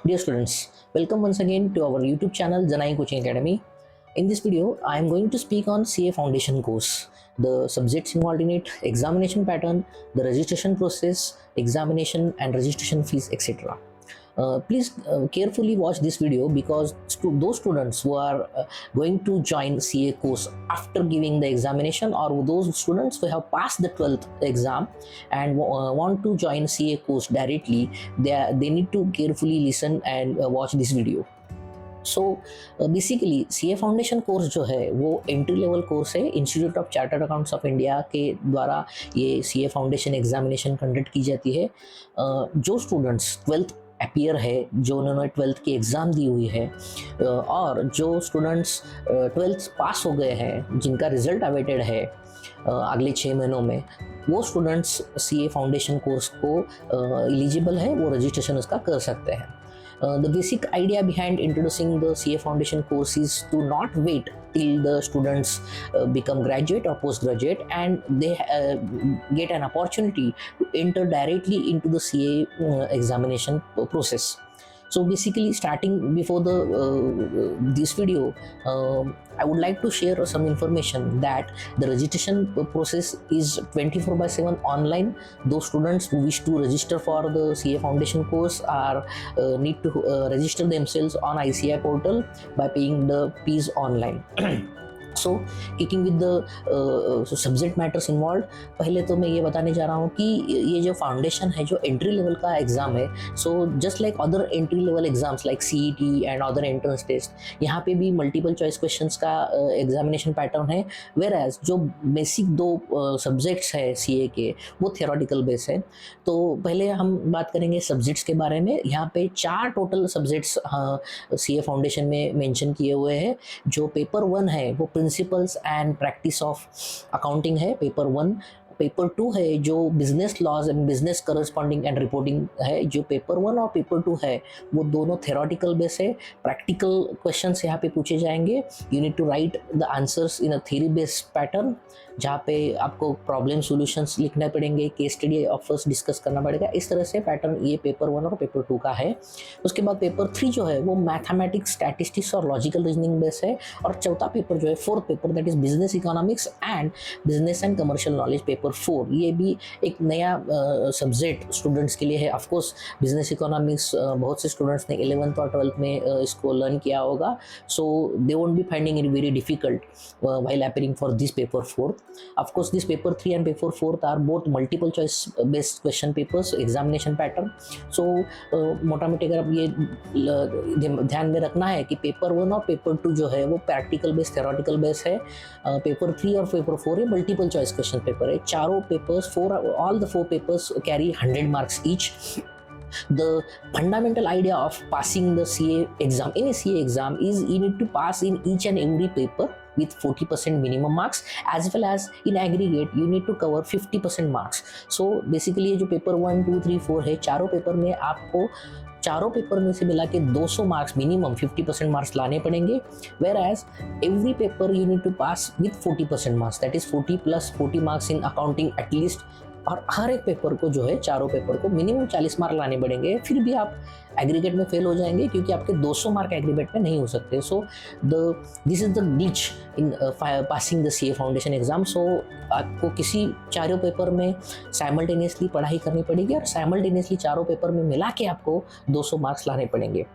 Dear students, welcome once again to our YouTube channel Janai Coaching Academy. In this video, I am going to speak on CA Foundation course, the subjects involved in it, examination pattern, the registration process, examination and registration fees, etc. Please carefully watch this video because those students who are going to join CA course after giving the examination, or those students who have passed the 12th exam and want to join CA course directly, they need to carefully listen and watch this video. So basically C A foundation course जो है वो entry level course है। Institute of Chartered Accountants of India के द्वारा ये C A foundation examination conduct की जाती है। जो स्टूडेंट्स 12th अपीयर है, जो उन्होंने 12th की एग्ज़ाम दी हुई है, और जो स्टूडेंट्स 12th पास हो गए हैं, जिनका रिजल्ट अवेटेड है अगले 6 महीनों में, वो students C A foundation course को एलिजिबल है, वो रजिस्ट्रेशन उसका कर सकते हैं। The basic idea behind introducing the CA Foundation course is to not wait till the students become graduate or postgraduate and they get an opportunity to enter directly into the CA examination process. So basically, starting before this video, I would like to share some information that the registration process is 24/7 online. Those students who wish to register for the CA Foundation course need to register themselves on ICAI portal by paying the fees online. So kicking with the subject matters involve, पहले तो मैं ये बताने जा रहा हूँ कि ये जो फाउंडेशन है, जो एंट्री लेवल का एग्ज़ाम है, so just like other entry level exams like CET and other entrance test, यहाँ पे भी मल्टीपल चॉइस क्वेश्चंस का एग्जामिनेशन पैटर्न है। वेयर एज जो बेसिक 2 सब्जेक्ट्स है CA के, वो थियोरेटिकल बेस है। तो पहले हम बात करेंगे सब्जेक्ट्स के बारे में। यहाँ पे 4 टोटल सब्जेक्ट्स CA फाउंडेशन में मेंशन किए हुए हैं। जो पेपर 1 है वो principles and practice of accounting है, पेपर 1। पेपर 2 है जो business laws and business correspondence and reporting है। जो पेपर 1 और पेपर 2 है वो दोनों थ्योरेटिकल बेस है। प्रैक्टिकल क्वेश्चंस यहाँ पे पूछे जाएंगे। You need to write the answers in a theory based pattern, जहाँ पे आपको प्रॉब्लम सॉल्यूशंस लिखने पड़ेंगे, केस स्टडी ऑफर्स डिस्कस करना पड़ेगा। इस तरह से पैटर्न ये पेपर 1 और पेपर 2 का है। उसके बाद पेपर 3 जो है वो मैथमेटिक्स, स्टैटिस्टिक्स और लॉजिकल रीजनिंग बेस है। और चौथा पेपर जो है 4th paper, that is business economics and business and commercial knowledge, paper 4। ये भी एक नया सब्जेक्ट स्टूडेंट्स के लिए है। ऑफकोर्स बिजनेस इकोनॉमिक्स बहुत से स्टूडेंट्स ने 11th और 12th में इसको लर्न किया होगा, so they won't be finding it very difficult while appearing for this paper 4। Of course, this paper 3 and paper 4 are both multiple choice based question papers, examination pattern. So मोटा मोटी अगर आप ये ध्यान में रखना है कि पेपर 1 और पेपर 2 जो है वो प्रैक्टिकल बेस, थ्योरेटिकल बेस है। पेपर 3 और पेपर 4 ये मल्टीपल चॉइस क्वेश्चन पेपर है। चारों papers, all the 4 papers carry 100 marks each. The fundamental idea of passing the CA exam, any CA exam, is you need to pass in each and every paper with 40% minimum marks, as well as in aggregate you need to cover 50% marks. So basically ये जो paper 1, 2, 3, 4 है, चारों paper में आपको चारों paper में से मिला के 200 मार्क्स मिनिमम, 50% मार्क्स लाने पड़ेंगे। Whereas every paper you need to pass with 40% marks, that is 40 + 40 marks in accounting at least. और हर एक पेपर को जो है, चारों पेपर को मिनिमम 40 मार्क लाने पड़ेंगे। फिर भी आप एग्रीगेट में फेल हो जाएंगे क्योंकि आपके 200 मार्क एग्रीगेट में नहीं हो सकते। So this is the glitch in passing the CA foundation exam. So आपको किसी चारों पेपर में साइमल्टेनियसली पढ़ाई करनी पड़ेगी और साइमल्टेनियसली चारों पेपर में मिला के आपको 200 मार्क्स लाने पड़ेंगे।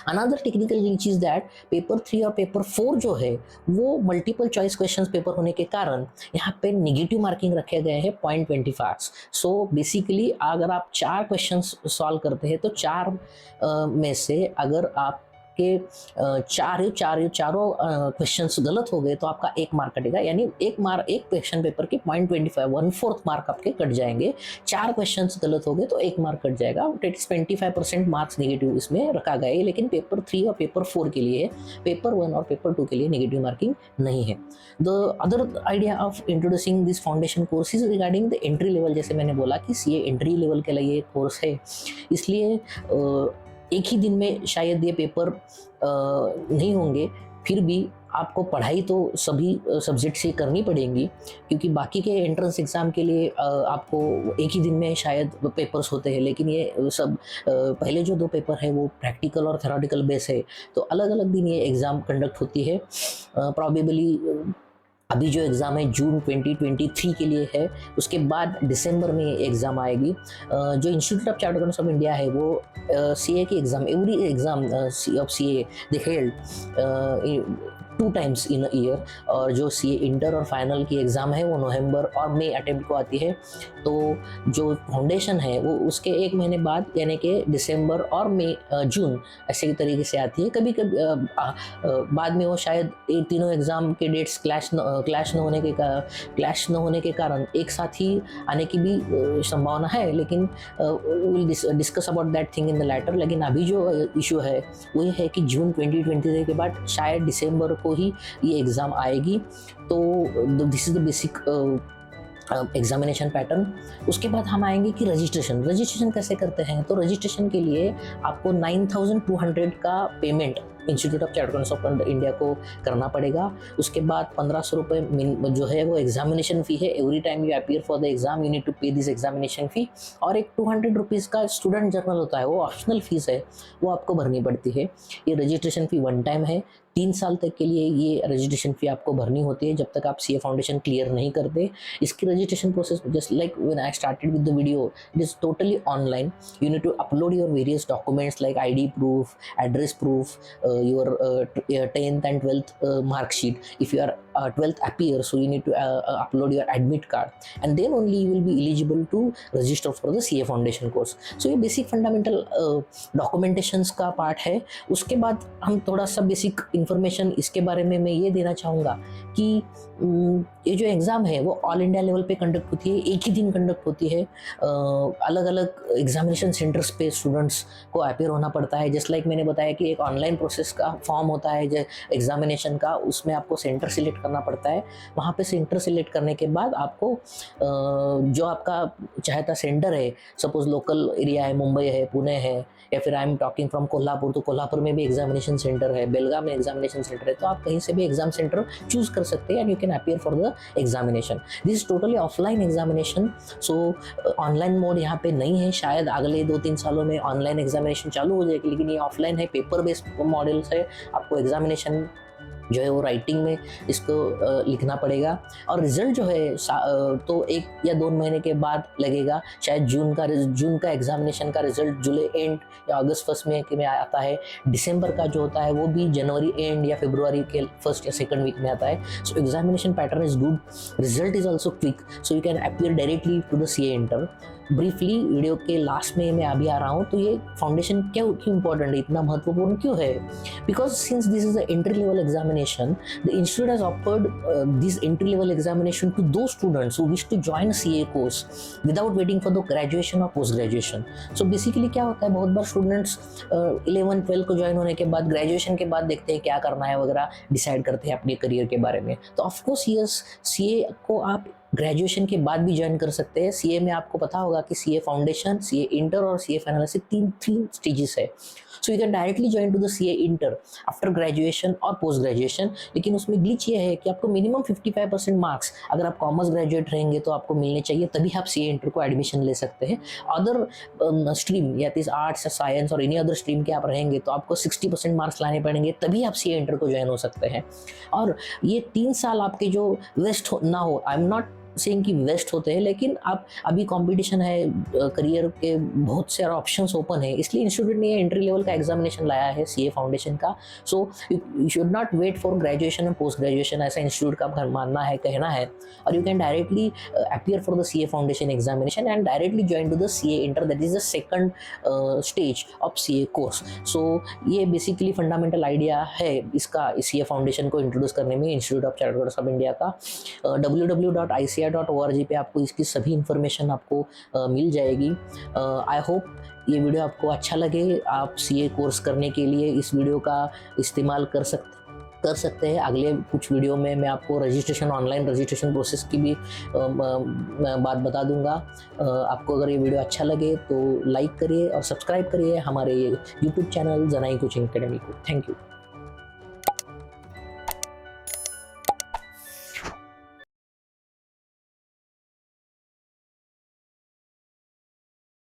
Another technical glitch is that paper 3 और पेपर 4 जो है वो मल्टीपल चॉइस क्वेश्चंस पेपर होने के कारण यहाँ पे नेगेटिव मार्किंग रखे गए हैं 0.25। सो बेसिकली अगर आप 4 क्वेश्चंस सॉल्व करते हैं तो 4 में से अगर आप के चारों क्वेश्चंस गलत हो गए तो आपका 1 मार्क कटेगा। यानी एक क्वेश्चन पेपर के 0.25, 1/4 मार्क आपके कट जाएंगे। 4 क्वेश्चंस गलत हो गए तो 1 मार्क कट जाएगा। 25% मार्क्स नेगेटिव इसमें रखा गया है, लेकिन पेपर 3 और पेपर 4 के लिए है। पेपर 1 और पेपर 2 के लिए नेगेटिव मार्किंग नहीं है। The other idea of introducing this foundation course is regarding the entry level. जैसे मैंने बोला कि CA एंट्री लेवल के लिए कोर्स है, इसलिए एक ही दिन में शायद ये पेपर नहीं होंगे, फिर भी आपको पढ़ाई तो सभी सब्जेक्ट से करनी पड़ेगी, क्योंकि बाकी के एंट्रेंस एग्ज़ाम के लिए आपको एक ही दिन में शायद पेपर्स होते हैं, लेकिन ये सब पहले जो 2 पेपर है वो प्रैक्टिकल और थ्योरेटिकल बेस है, तो अलग अलग दिन ये एग्ज़ाम कंडक्ट होती है। प्रॉबेबली अभी जो एग्ज़ाम है जून 2023 के लिए है, उसके बाद दिसंबर में एग्ज़ाम आएगी। जो institute of chartered accountants of India है वो सीए की exam, every exam of CA they held 2 times in a year, और जो सीए इंटर और फाइनल की एग्ज़ाम है वो नवंबर और मई अटेम्प्ट को आती है। तो जो फाउंडेशन है वो उसके 1 महीने बाद, यानी कि दिसंबर और मई जून ऐसे तरीके से आती है। कभी कभी बाद में वो शायद ये तीनों एग्ज़ाम के डेट्स क्लैश न होने के कारण एक साथ ही आने की भी संभावना है, लेकिन will discuss about that thing in the latter. लेकिन अभी जो इशू है वो ये है कि जून 2023 के बाद शायद दिसंबर को ही ये एग्ज़ाम आएगी। तो this is the basic examination pattern. उसके बाद हम आएंगे कि रजिस्ट्रेशन कैसे करते हैं। तो रजिस्ट्रेशन के लिए आपको 9200 का payment institute of chartered accountants of India को करना पड़ेगा। उसके बाद 1500 रुपये जो है वो एग्जामिनेशन फ़ी है। Every time you appear for the exam you need to pay this examination fee. और एक 200 रुपीज़ का स्टूडेंट जर्नल होता है, वो ऑप्शनल फ़ीस है, वो आपको भरनी पड़ती है। ये रजिस्ट्रेशन फ़ी 1 टाइम है। 3 साल तक के लिए ये रजिस्ट्रेशन फ़ी आपको भरनी होती है, जब तक आप सीए फाउंडेशन क्लियर नहीं करते। इसकी registration process just like when I started with the video, it is totally online. You need to upload your various documents like ID proof, address proof, your 10th and 12th mark sheet. If you are 12th appear, so you need to upload your admit card, and then only you will be eligible to register for the CA foundation course. So ये basic fundamental documentations का part है। उसके बाद हम थोड़ा सा basic information इसके बारे में मैं ये देना चाहूँगा कि ये जो एग्ज़ाम है वो ऑल इंडिया लेवल पे कंडक्ट होती है, एक ही दिन कंडक्ट होती है। अलग अलग एग्जामिनेशन सेंटर्स पे स्टूडेंट्स को अपीयर होना पड़ता है। जस्ट लाइक मैंने बताया कि एक ऑनलाइन प्रोसेस का फॉर्म होता है जो एग्जामिनेशन का, उसमें आपको सेंटर सिलेक्ट करना पड़ता है। वहाँ पे सेंटर सिलेक्ट करने के बाद आपको जो आपका चाहता सेंटर है, सपोज लोकल एरिया है, मुंबई है, पुणे है, या फिर I am talking from Kolhapur, तो कोल्हापुर में भी एग्जामिनेशन सेंटर है, बेलगाम में एग्जामिनेशन सेंटर है, तो आप कहीं से भी एग्जाम सेंटर चूज कर सकते हैं and you can appear for the examination. This is totally offline examination. So online mode यहाँ पे नहीं है। शायद अगले 2-3 सालों में ऑनलाइन एग्जामिनेशन चालू हो जाएगी, लेकिन ये ऑफलाइन है, पेपर बेस्ड मॉडल्स है। आपको एग्जामिनेशन जो है वो राइटिंग में इसको लिखना पड़ेगा, और रिजल्ट जो है तो 1 या 2 महीने के बाद लगेगा। शायद जून का एग्जामिनेशन का रिजल्ट जुलाई एंड या अगस्त फर्स्ट में आता है। दिसंबर का जो होता है वो भी जनवरी एंड या फरवरी के फर्स्ट या सेकंड वीक में आता है। So examination pattern is good, result is also quick, so you can appear directly to the CA inter. Briefly video के लास्ट में मैं अभी आ रहा हूँ। तो ये फाउंडेशन क्यों इम्पोर्टेंट है, इतना महत्वपूर्ण क्यों है? Because since this is the entry level examination, the institute has offered this entry level examination to those students who wish to join CA course without waiting for the graduation और post graduation. So basically क्या होता है, बहुत बार students 11-12 को join होने के बाद graduation के बाद देखते हैं क्या करना है वगैरह, डिसाइड करते हैं अपने करियर के बारे में। तो ऑफकोर्स यस, सीए को आप ग्रेजुएशन के बाद भी ज्वाइन कर सकते हैं। सीए में आपको पता होगा कि सीए फाउंडेशन, सीए इंटर और सीए फाइनल से 3 स्टेजेस है। So you can directly join to the CA inter after graduation और पोस्ट ग्रेजुएशन। लेकिन उसमें ग्लिच ये है कि आपको मिनिमम 55% मार्क्स, अगर आप कॉमर्स ग्रेजुएट रहेंगे तो आपको मिलने चाहिए, तभी आप सीए इंटर को एडमिशन ले सकते हैं। अदर स्ट्रीम या आर्ट्स या साइंस और एनी अदर स्ट्रीम के आप रहेंगे तो आपको 60% मार्क्स लाने पड़ेंगे, तभी आप सीए इंटर को ज्वाइन हो सकते हैं। और ये 3 साल आपके जो वेस्ट ना हो, आई एम नॉट सेइंग कि वेस्ट होते हैं, लेकिन आप अभी कंपटीशन है, करियर के बहुत सारे ऑप्शंस ओपन है, इसलिए इंस्टीट्यूट ने एंट्री लेवल का एग्जामिनेशन लाया है सीए फाउंडेशन का। So you should not wait for graduation और पोस्ट ग्रेजुएशन, ऐसा इंस्टीट्यूट का मानना है, कहना है। और you can directly appear for the CA foundation examination and directly join to the CA inter, that is the second stage of CA course. So ये basically fundamental idea है इसका, सीए फाउंडेशन को इंट्रोड्यूस करने में institute of chartered accountants of India का। www.ici.org पे आपको इसकी सभी इंफॉर्मेशन आपको मिल जाएगी। आई होप ये वीडियो आपको अच्छा लगे। आप सीए कोर्स करने के लिए इस वीडियो का इस्तेमाल कर सकते हैं। अगले कुछ वीडियो में मैं आपको ऑनलाइन रजिस्ट्रेशन प्रोसेस की भी बात बता दूंगा। आपको अगर ये वीडियो अच्छा लगे तो लाइक करिए और सब्सक्राइब करिए हमारे यूट्यूब चैनल जनाई कोचिंग एकेडमी को। Thank you.